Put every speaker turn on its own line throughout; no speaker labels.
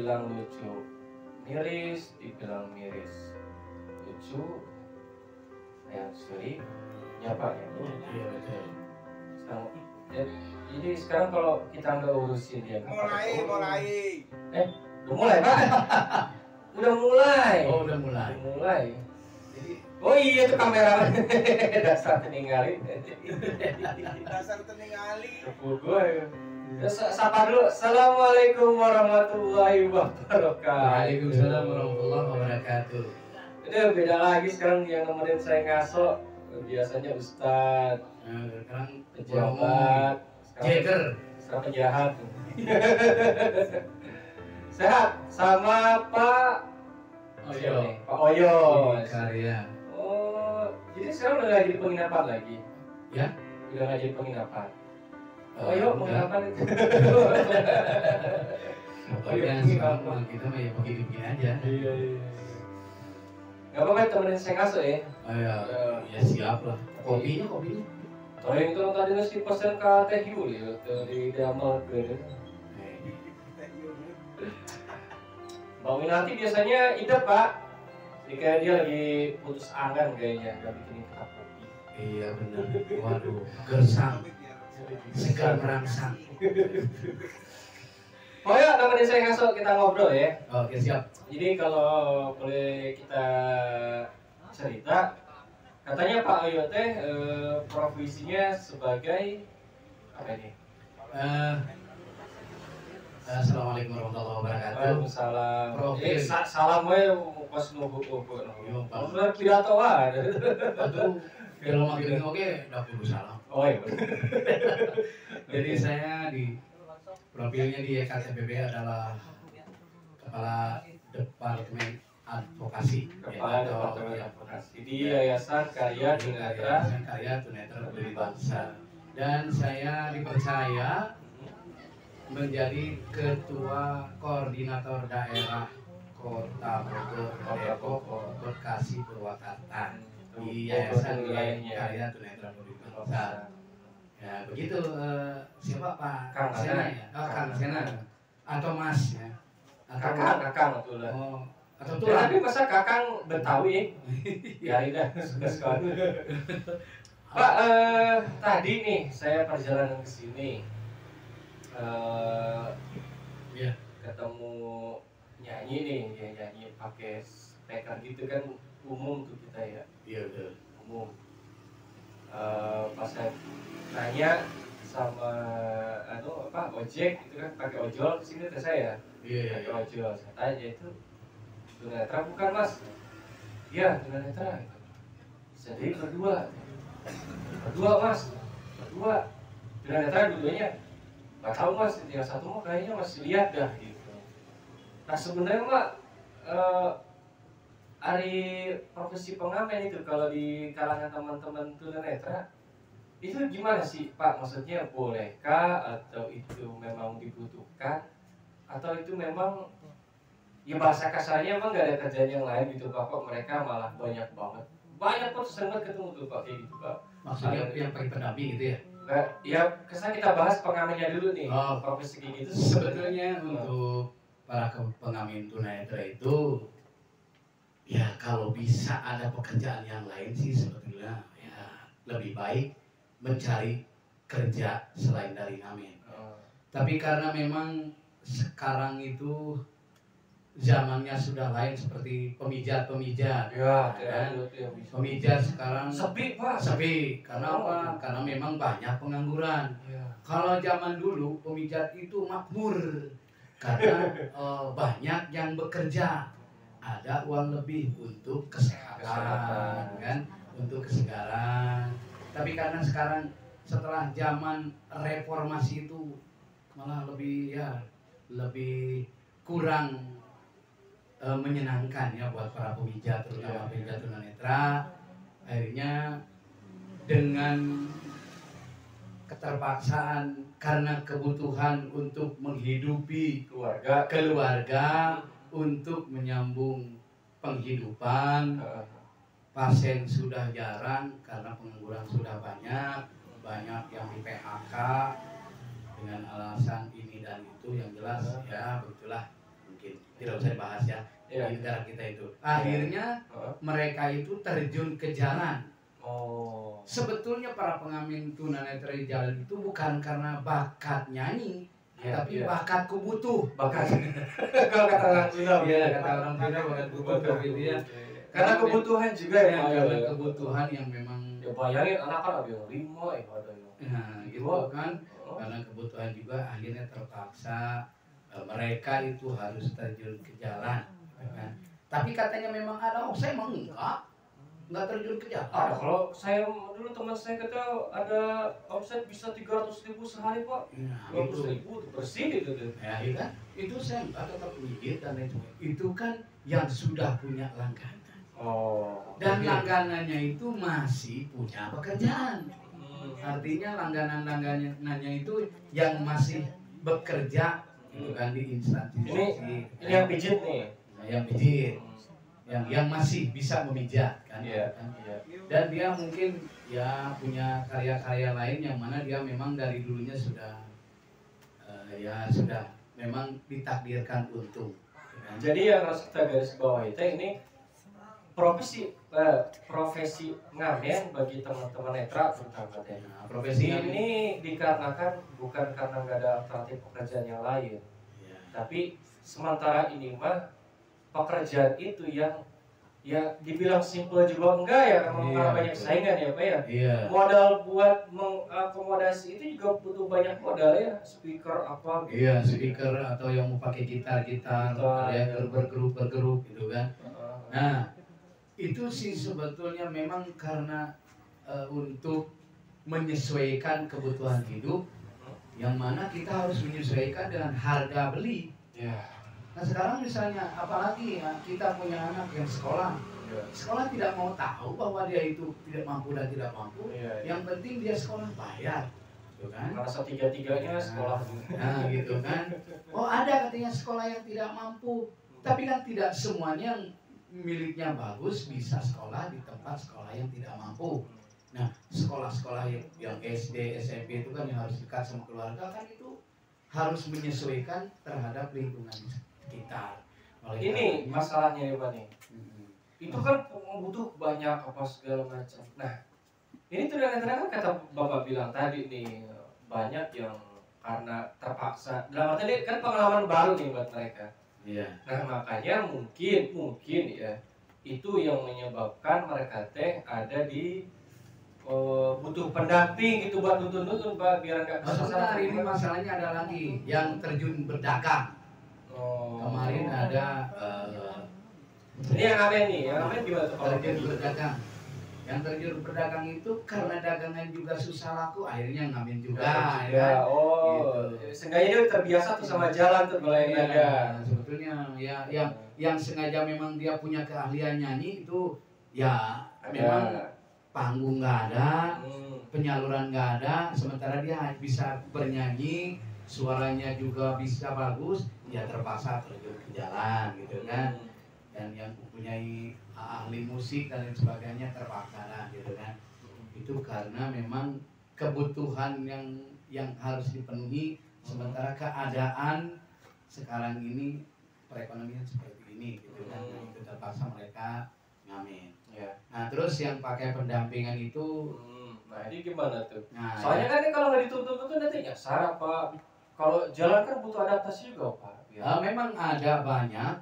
dibilang lucu, miris, dibilang miris, lucu, ya sorry, nyapa ya.
Iya betul.
Sekarang, jadi sekarang kalau kita nggak urusin dia,
mulai.
Udah mulai Pak? Udah mulai.
Oh udah mulai.
Udah mulai. Jadi, oh iya tuh kamera dasar teningali.
Dasar teningali.
Kepul gue. Sapa dulu. Assalamualaikum warahmatullahi wabarakatuh.
Waalaikumsalam warahmatullahi wabarakatuh.
Itu beda lagi sekarang yang nemenin saya ngaso. Biasanya ustadz,
Sekarang
pejabat,
Jagger.
sekarang penjahat. Sehat sama Pak
Oyo.
Pak Oyo.
Karya.
Oh, jadi sekarang udah nggak jadi penginapan lagi?
Ya?
Udah nggak jadi penginapan. Pak Oyo
Udah.
penginapan itu.
Pokoknya sekarang kita mah ya begini-begini aja.
Iya. Gak apa-apa temenin saya ngaso ya.
Ya siap lah. Kopinya.
Kalau yang itu tadi nasi pesen ke Teh Yuli dari Damal ke Mbak Winarti biasanya idep Pak. Jadi kayak dia lagi putus angan kayaknya, gak bikinin cup kopi.
Iya benar. Waduh, gersang, segar merangsang.
Oh ya, temenin saya ngaso kita ngobrol ya.
Oke siap.
Jadi kalau boleh kita cerita, katanya Pak Oyo teh profesinya sebagai apa ini?
Assalamualaikum warahmatullahi wabarakatuh.
Waalaikumsalam.
Profil.
Salam we pas nunggu. Bener pidato wae.
Aduh, kalau makin oke, udah perlu salam.
Oh iya.
Jadi saya di profilnya di EKTPB adalah Kepala Departemen Advokasi.
Kepala Departemen Advokasi di Yayasan Karya Tunanetra.
Yayasan Karya Tunanetra Peduli Bangsa. Dan saya dipercaya menjadi Ketua Koordinator Daerah Kota Bogor, Depok, Bekasi, Purwakarta di Yayasan Karya Tunanetra Peduli Bangsa. Ya begitu. Siapa Pak?
Kang
Sena ya? Oh, Kang Sena atau Mas ya? Atau
Kakang betul lah.
Oh, atau
Ya,
tulang?
tapi masa Kakang Betawi ya? Ya udah suka-suka. Pak, tadi nih saya perjalanan ke sini
Iya.
ketemu nyanyi nih, ya nyanyi pakai speaker gitu kan umum tuh kita ya,
Iya betul.
umum. Pas saya tanya sama ojek itu kan pakai ojol sini ke saya,
Iya.
pakai ojol. Saya tanya itu tunanetra bukan Mas? Iya tunanetra. Jadi berdua Mas, berdua tunanetra dulunya. Gak tahu Mas, yang satu mah kayaknya masih lihat dah gitu. Nah sebenarnya Mak, hari profesi pengamen itu kalau di kalangan teman-teman tunanetra itu gimana sih Pak? Maksudnya bolehkah atau itu memang dibutuhkan atau itu memang ya bahasa kasarnya emang gak ada kerjaan yang lain gitu Pak? Kok mereka malah banyak banget sering banget ketemu tuh Pak kayak gitu Pak.
Maksudnya yang pakai pendamping gitu ya?
Nah, ya kesan kita bahas pengamennya dulu nih.
Oh,
profesi kayak gitu
sebetulnya untuk para pengamen tunanetra itu ya kalau bisa ada pekerjaan yang lain sih sebetulnya ya lebih baik mencari kerja selain dari ngamen. Tapi karena memang sekarang itu zamannya sudah lain seperti pemijat
ya,
kan?
ya,
Pemijat sekarang
sepi Pak.
sepi karena apa? Karena memang banyak pengangguran.
Ya.
Kalau zaman dulu pemijat itu makmur karena banyak yang bekerja, ada uang lebih untuk kesehatan kan, untuk kesegaran. Tapi karena sekarang setelah zaman reformasi itu malah lebih kurang menyenangkan ya buat para pemijat, terutama pemijat tunanetra. Akhirnya dengan keterpaksaan karena kebutuhan untuk menghidupi keluarga untuk menyambung penghidupan, pasien sudah jarang karena pengangguran sudah banyak yang di PHK dengan alasan ini dan itu, yang jelas ya begitulah. mungkin tidak usah dibahas ya
Iya.
di negara kita itu. Akhirnya mereka itu terjun ke jalan.
Oh.
Sebetulnya para pengamen tunanetra di jalan itu bukan karena bakat nyanyi,
Iya,
tapi
iya.
bakat kubutuh.
Bakat. Kalau kata orang Sunda.
Iya, kata orang Sunda bakat kubutuh gitu ya.
Karena kebutuhan juga ya, Pak,
karena
ya.
kebutuhan yang memang
Ya bayangin anak kan ada yang 5 ada yang.
nah gitu kan, karena kebutuhan juga akhirnya terpaksa mereka itu harus terjun ke jalan, kan? Tapi katanya memang ada, saya emang enggak terjun ke jalan.
Ada, kalau saya dulu teman saya kata ada omset bisa 300.000 sehari, Pak.
Nah,
200.000 bersih itu tuh.
ya, iya kan? Itu saya enggak tetap mikir dan lain sebagainya. Itu kan yang sudah punya langganan.
Oh.
Dan langganannya itu masih punya pekerjaan. Artinya langganan-langganannya itu yang masih bekerja gitu kan di instansi.
Ini yang pijit nih.
Nah, yang pijit, yang masih bisa memijat kan.
Iya.
Kan?
Iya.
Dan dia mungkin ya punya karya-karya lain yang mana dia memang dari dulunya sudah ya sudah memang ditakdirkan untung. Kan?
Jadi yang harus kita garis bawahi ini profesi ngamen bagi teman-teman netra terutama teh.
Nah, profesi
ini dikarenakan bukan karena nggak ada alternatif pekerjaan yang lain,
ya.
tapi sementara ini mah pekerjaan itu yang ya dibilang simpel juga enggak ya, karena
Iya,
banyak saingan ya Pak ya.
Iya.
Modal buat mengakomodasi itu juga butuh banyak modal ya, speaker apa gitu.
Iya, speaker atau yang mau pakai gitar, ada yang bergerup gitu kan. Nah, itu sih sebetulnya memang karena untuk menyesuaikan kebutuhan hidup, yang mana kita harus menyesuaikan dengan harga beli.
Ya.
Nah sekarang misalnya, apalagi ya, kita punya anak yang sekolah, sekolah tidak mau tahu bahwa dia itu tidak mampu dan tidak mampu. Yang penting dia sekolah bayar, gitu kan?
Merasa tiga-tiganya sekolah.
Nah, gitu kan? Oh ada katanya sekolah yang tidak mampu, tapi kan tidak semuanya yang miliknya bagus bisa sekolah di tempat sekolah yang tidak mampu. Nah, sekolah-sekolah yang SD, SMP itu kan yang harus dekat sama keluarga kan itu harus menyesuaikan terhadap lingkungan sekitar.
Ini masalahnya ya Pak nih. Itu kan butuh banyak apa segala macam. Nah, ini tunanetra kan kata Bapak bilang tadi nih banyak yang karena terpaksa. Dalam arti ini kan pengalaman baru nih buat mereka.
Iya.
Nah makanya mungkin ya itu yang menyebabkan mereka teh ada di butuh pendamping gitu buat nuntun Pak biar nggak
kesasar. Ini masalahnya ada lagi yang terjun berdagang. Kemarin ada
ini yang amen nih, yang amen gimana tuh kalau
terjun berdagang. Yang terjun berdagang itu karena dagangan juga susah laku, akhirnya ngamen juga.
Ya, gitu. Sengaja dia terbiasa tuh sama jalan tuh kalau yang dagang.
Sebetulnya ya yang sengaja memang dia punya keahlian nyanyi itu ya memang panggung nggak ada, penyaluran nggak ada, sementara dia bisa bernyanyi, suaranya juga bisa bagus, ya terpaksa terjun ke jalan gitu kan. Dan yang mempunyai ahli musik dan lain sebagainya terpaksa lah gitu kan. Itu karena memang kebutuhan yang harus dipenuhi, sementara keadaan sekarang ini perekonomian seperti ini gitu kan. Nah, itu terpaksa mereka ngamen.
Ya.
Nah terus yang pakai pendampingan itu,
nah ini gimana tuh?
Nah,
soalnya kan ini kalau nggak dituntut nanti nyasar Pak. Kalau jalan kan butuh adaptasi juga Pak. Ya.
Memang ada banyak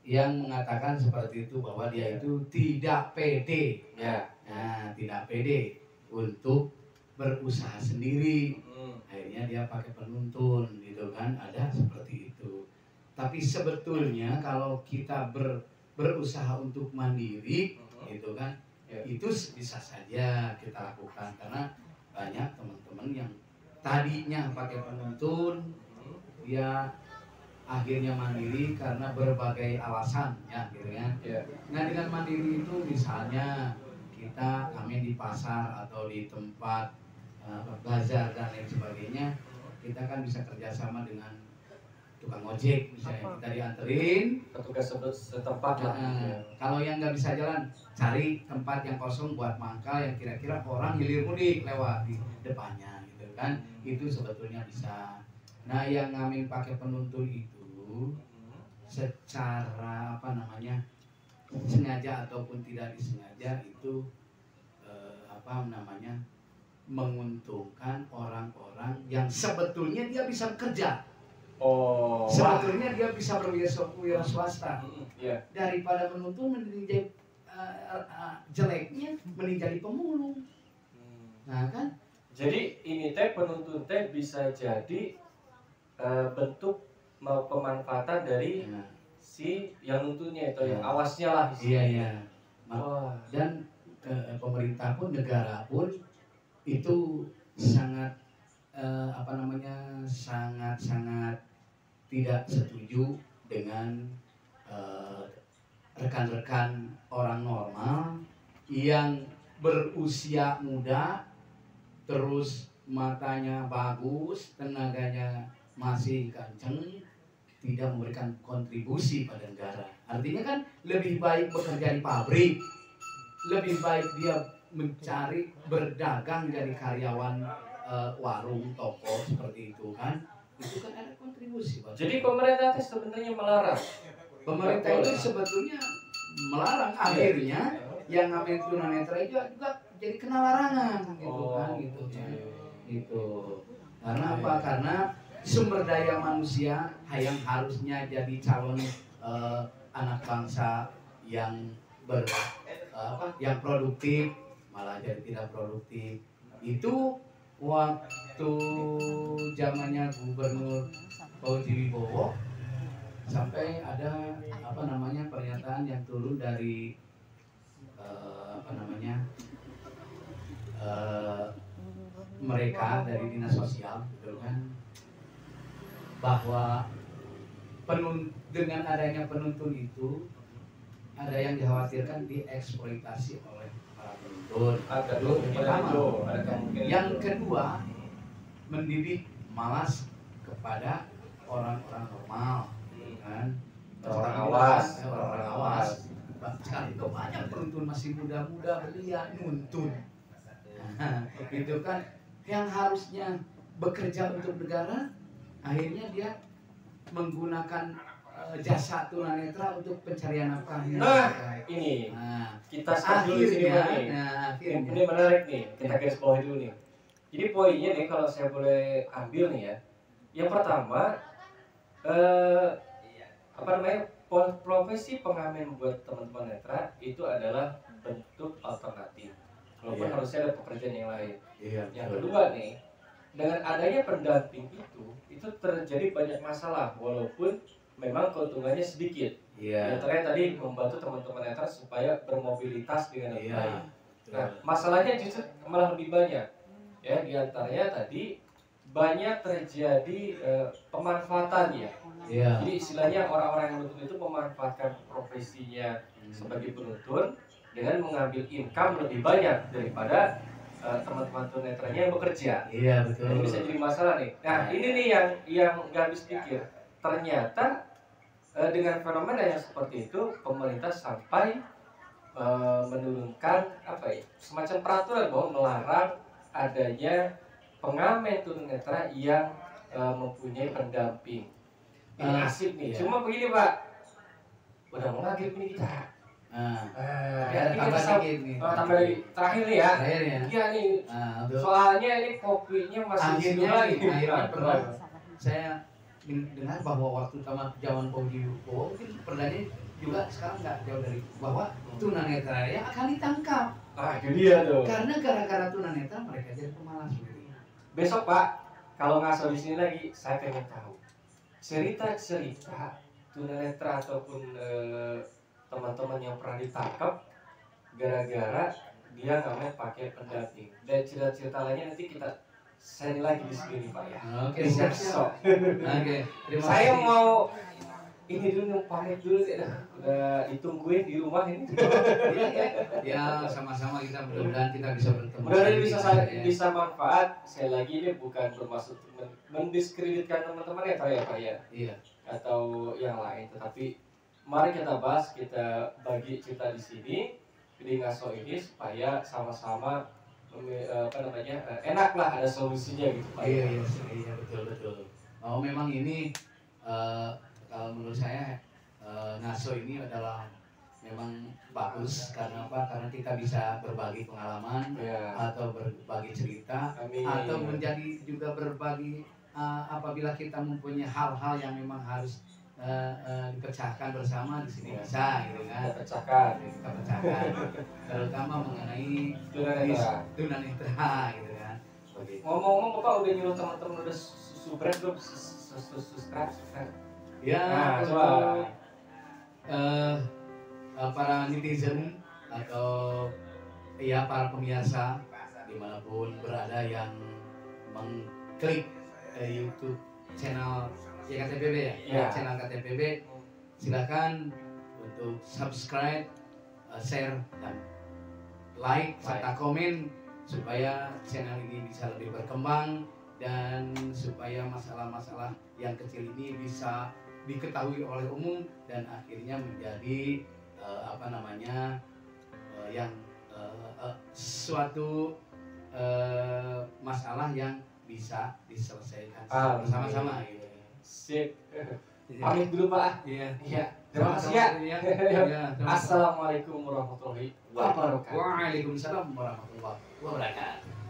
yang mengatakan seperti itu bahwa dia itu tidak pede,
ya.
Nah tidak pede untuk berusaha sendiri, akhirnya dia pakai penuntun gitu kan, ada seperti itu. Tapi sebetulnya kalau kita berusaha untuk mandiri gitu kan, itu bisa saja kita lakukan karena banyak teman-teman yang tadinya pakai penuntun dia akhirnya mandiri karena berbagai alasan ya gitu kan. Nah dengan mandiri itu misalnya kita kami di pasar atau di tempat bazar dan lain sebagainya, kita kan bisa kerjasama dengan tukang ojek misalnya, kita dianterin
petugas setempat lah.
Kalau yang nggak bisa jalan, cari tempat yang kosong buat mangkal yang kira-kira orang hilir mudik lewat di depannya gitu kan. Itu sebetulnya bisa. Nah yang ngamen pakai penuntun itu secara apa namanya sengaja ataupun tidak disengaja itu apa namanya menguntungkan orang-orang yang sebetulnya dia bisa bekerja.
Oh,
Sebetulnya dia bisa berwira swasta.
Iya.
Daripada menuntun menjadi jeleknya menjadi pemulung. Nah kan,
Jadi ini teh penuntun teh bisa jadi bentuk pemanfaatan dari
ya,
si yang nuntunnya atau yang
Ya.
awasnya lah.
iya ya.
Wah.
Dan pemerintah pun, negara pun itu sangat apa namanya sangat tidak setuju dengan rekan-rekan orang normal yang berusia muda, terus matanya bagus, tenaganya masih kenceng, tidak memberikan kontribusi pada negara. Artinya kan lebih baik bekerja di pabrik, lebih baik dia mencari berdagang jadi karyawan warung, toko seperti itu kan. Itu kan ada kontribusi.
Jadi pemerintah teh sebenarnya melarang.
Pemerintah itu sebetulnya melarang, akhirnya yang namanya tunanetra juga jadi kena larangan gitu kan gitu ya. Gitu. Karena apa? Karena sumber daya manusia yang harusnya jadi calon anak bangsa yang yang produktif malah jadi tidak produktif. Itu waktu zamannya Gubernur Fauzi Wibowo sampai ada apa namanya pernyataan yang turun dari mereka dari dinas sosial gitu kan, bahwa dengan adanya penuntun itu ada yang dikhawatirkan dieksploitasi oleh para penuntun. Yang kedua, mendidik malas kepada orang-orang normal, kan? Orang-orang awas. Bahkan itu banyak penuntun masih muda-muda belia nuntun. Nah, itu kan yang harusnya bekerja untuk negara, akhirnya dia menggunakan jasa tunanetra untuk pencarian nafkahnya.
Nah, ini kita stop dulu sini nih. Ini menarik nih, kita garis bawahi dulu nih. Jadi poinnya nih kalau saya boleh ambil nih ya. Yang pertama apa namanya? Profesi pengamen buat teman-teman netra itu adalah bentuk alternatif. Walaupun harusnya ada pekerjaan yang lain. Yang kedua nih, dengan adanya pendamping itu terjadi banyak masalah walaupun memang keuntungannya sedikit. Yang tadi membantu teman-teman netra supaya bermobilitas dengan baik. Nah, masalahnya justru malah lebih banyak. Ya, diantaranya tadi banyak terjadi pemanfaatan ya. Jadi istilahnya orang-orang yang menuntun itu memanfaatkan profesinya sebagai penuntun dengan mengambil income lebih banyak daripada teman-teman tunanetranya yang bekerja.
Iya betul.
Jadi bisa jadi masalah nih. Nah ini nih yang nggak habis pikir. Ternyata dengan fenomena yang seperti itu pemerintah sampai menurunkan apa ya semacam peraturan bahwa melarang adanya pengamen tunanetra yang mempunyai pendamping. Ini asik nih. Cuma begini Pak, udah mau maghrib nih kita.
Ada tambah dikit nih.
Tambah lagi terakhir nih ya. Iya nih. Soalnya ini kopinya masih
akhirnya pernah saya dengar bahwa waktu zaman Fauzi Wibowo mungkin perdanya juga sekarang nggak jauh dari bahwa tunanetra yang akan ditangkap.
Itu dia tuh.
Karena gara-gara tunanetra mereka jadi pemalas.
Besok Pak, kalau ngaso di sini lagi, saya pengen tahu cerita-cerita tunanetra ataupun teman-teman yang pernah ditangkap gara-gara dia namanya pakai pendamping. Dan cerita-cerita lainnya nanti kita share lagi di sini Pak ya.
Oke, siap. Oke, terima kasih.
Saya mau ini dulu pamit dulu ya. Udah ditungguin di rumah ini.
Ya, sama-sama kita mudah-mudahan kita bisa bertemu.
Mudah-mudahan bisa manfaat. Saya lagi ini bukan bermaksud mendiskreditkan teman-teman ya Pak ya. Iya. Atau yang lain, tetapi mari kita bahas, kita bagi cerita di sini di ngaso ini supaya sama-sama enak lah ada solusinya gitu Pak.
Iya betul. Oh memang ini kalau menurut saya ngaso ini adalah memang bagus karena apa? Karena kita bisa berbagi pengalaman
Ya.
atau berbagi cerita
Amin.
atau menjadi juga berbagi apabila kita mempunyai hal-hal yang memang harus dipecahkan bersama di sini bisa gitu kan.
Kita pecahkan.
Kita pecahkan terutama mengenai
Tunanetra.
tunanetra gitu kan. Begitu.
Ngomong-ngomong Bapak udah nyuruh teman-teman udah subscribe belum? Subscribe.
Ya,
Nah,
untuk
coba.
para netizen atau ya para pemirsa dimanapun berada yang mengklik YouTube channel KTPB
Ya.
channel KTPB, silakan untuk subscribe, share dan like serta komen supaya channel ini bisa lebih berkembang dan supaya masalah-masalah yang kecil ini bisa diketahui oleh umum dan akhirnya menjadi yang suatu masalah yang bisa diselesaikan bersama-sama gitu.
Sip. Pamit dulu Pak.
Iya.
Iya. Terima kasih ya.
Iya.
Assalamualaikum warahmatullahi wabarakatuh.
Waalaikumsalam warahmatullahi wabarakatuh.